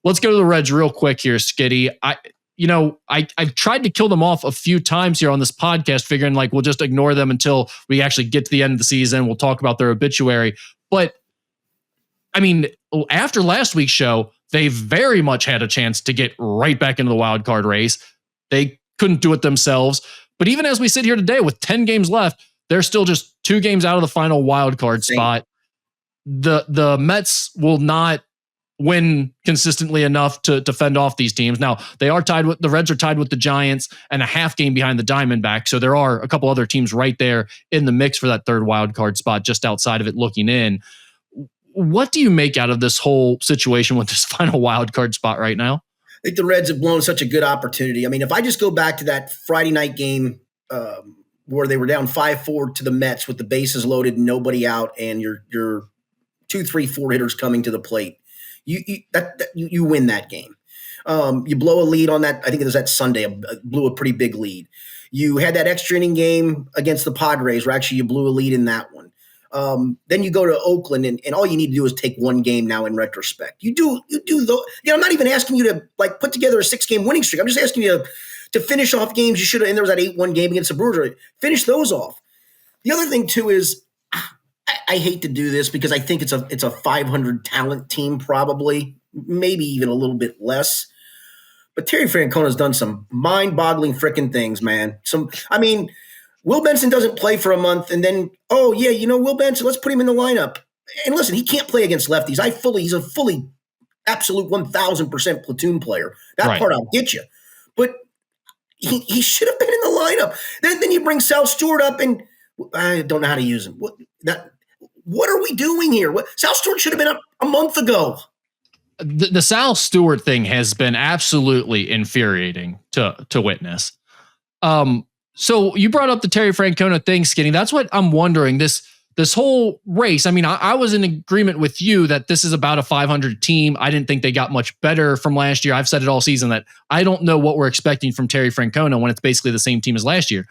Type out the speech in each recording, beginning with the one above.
let's go to the Reds real quick here, Skitty. I've tried to kill them off a few times here on this podcast, figuring like we'll just ignore them until we actually get to the end of the season. We'll talk about their obituary. But I mean, after last week's show, they very much had a chance to get right back into the wild card race. They couldn't do it themselves. But even as we sit here today with 10 games left, they're still just 2 games out of the final wild card spot. The Mets will not win consistently enough to fend off these teams. Now, the Reds are tied with the Giants and a half game behind the Diamondbacks. So there are a couple other teams right there in the mix for that third wild card spot, just outside of it looking in. What do you make out of this whole situation with this final wild card spot right now? I think the Reds have blown such a good opportunity. I mean, if I just go back to that Friday night game where they were down 5-4 to the Mets with the bases loaded and nobody out, and your 2, 3, 4 hitters coming to the plate, you win that game. You blow a lead on that. I think it was that Sunday, blew a pretty big lead. You had that extra inning game against the Padres where actually you blew a lead in that one. Then you go to Oakland and all you need to do is take one game now in retrospect. You do I'm not even asking you to like put together a 6-game winning streak. I'm just asking you to finish off games you should have. And there was that 8-1 game against the Brewers. Finish those off. The other thing too is I hate to do this because I think it's a 500 talent team, probably, maybe even a little bit less. But Terry Francona has done some mind-boggling freaking things, man. Will Benson doesn't play for a month, and then, Will Benson, let's put him in the lineup. And listen, he can't play against lefties. He's a fully, absolute 1,000% platoon player. That part I'll get you. But he should have been in the lineup. Then you bring Sal Stewart up, and I don't know how to use him. What are we doing here? Sal Stewart should have been up a month ago. The Sal Stewart thing has been absolutely infuriating to witness. So you brought up the Terry Francona thing, Skinny. That's what I'm wondering. This whole race. I mean, I was in agreement with you that this is about a 500 team. I didn't think they got much better from last year. I've said it all season that I don't know what we're expecting from Terry Francona when it's basically the same team as last year.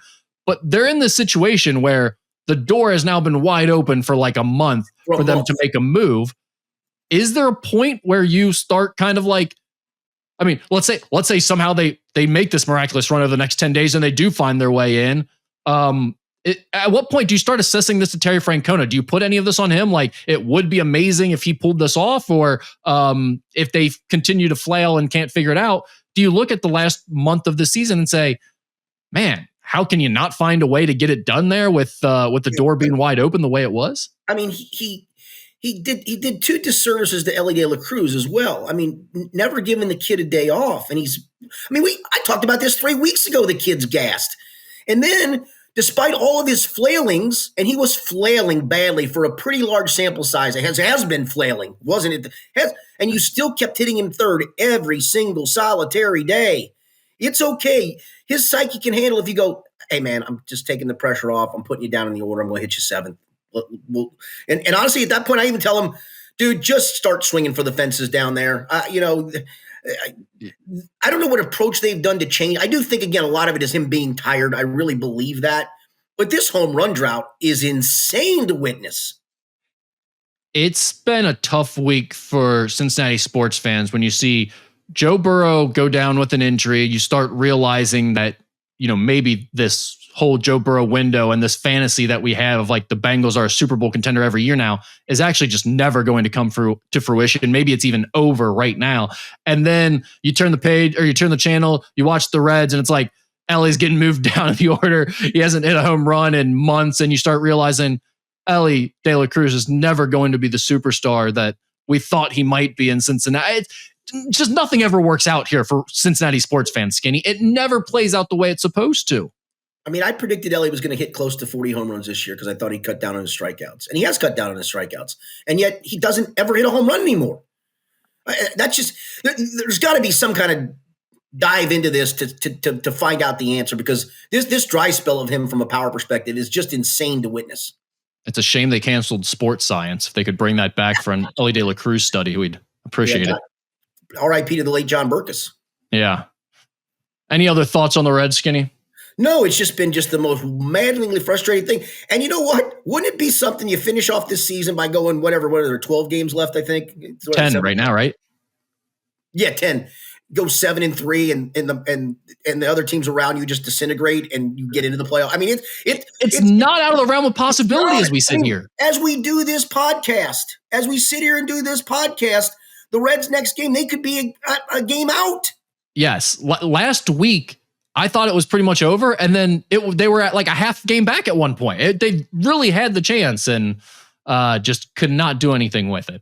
But they're in this situation where the door has now been wide open for like a month for them to make a move. Is there a point where you start kind of like, I mean, let's say somehow they make this miraculous run over the next 10 days and they do find their way in. At what point do you start assessing this to Terry Francona? Do you put any of this on him? Like, it would be amazing if he pulled this off, or if they continue to flail and can't figure it out. Do you look at the last month of the season and say, man, how can you not find a way to get it done there with the door being wide open the way it was? I mean, he did 2 disservices to Elly De La Cruz as well. I mean, never giving the kid a day off. And I talked about this 3 weeks ago, the kid's gassed. And then despite all of his flailings, and he was flailing badly for a pretty large sample size. It has been flailing, wasn't it? And you still kept hitting him third every single solitary day. It's okay. His psyche can handle if you go, hey, man, I'm just taking the pressure off. I'm putting you down in the order. I'm going to hit you 7th. And honestly, at that point, I even tell him, dude, just start swinging for the fences down there. I don't know what approach they've done to change. I do think, again, a lot of it is him being tired. I really believe that. But this home run drought is insane to witness. It's been a tough week for Cincinnati sports fans when you see Joe Burrow go down with an injury. You start realizing that, maybe this whole Joe Burrow window and this fantasy that we have of like the Bengals are a Super Bowl contender every year now is actually just never going to come to fruition. Maybe it's even over right now. And then you turn the page or you turn the channel, you watch the Reds, and it's like Ellie's getting moved down in the order. He hasn't hit a home run in months. And you start realizing Elly De La Cruz is never going to be the superstar that we thought he might be in Cincinnati. Just nothing ever works out here for Cincinnati sports fans, Skinny. It never plays out the way it's supposed to. I mean, I predicted Elly was going to hit close to 40 home runs this year because I thought he'd cut down on his strikeouts. And he has cut down on his strikeouts. And yet he doesn't ever hit a home run anymore. That's just – there's got to be some kind of dive into this to find out the answer, because this dry spell of him from a power perspective is just insane to witness. It's a shame they canceled sports science. If they could bring that back for an Elly De La Cruz study, we'd appreciate it. R.I.P. to the late John Burkus. Yeah. Any other thoughts on the Reds, Skinny? No, it's just been the most maddeningly frustrating thing. And you know what? Wouldn't it be something you finish off this season by going what are there, 12 games left, I think? 10 right now, right? Yeah, 10. Go 7-3, and the other teams around you just disintegrate, and you get into the playoff. I mean, it's not out of the realm of possibility as we sit here. As we do this podcast, as we sit here and do this podcast, the Reds' next game, they could be a game out. Yes. Last week, I thought it was pretty much over, and then they were at like a half game back at one point. They really had the chance and just could not do anything with it.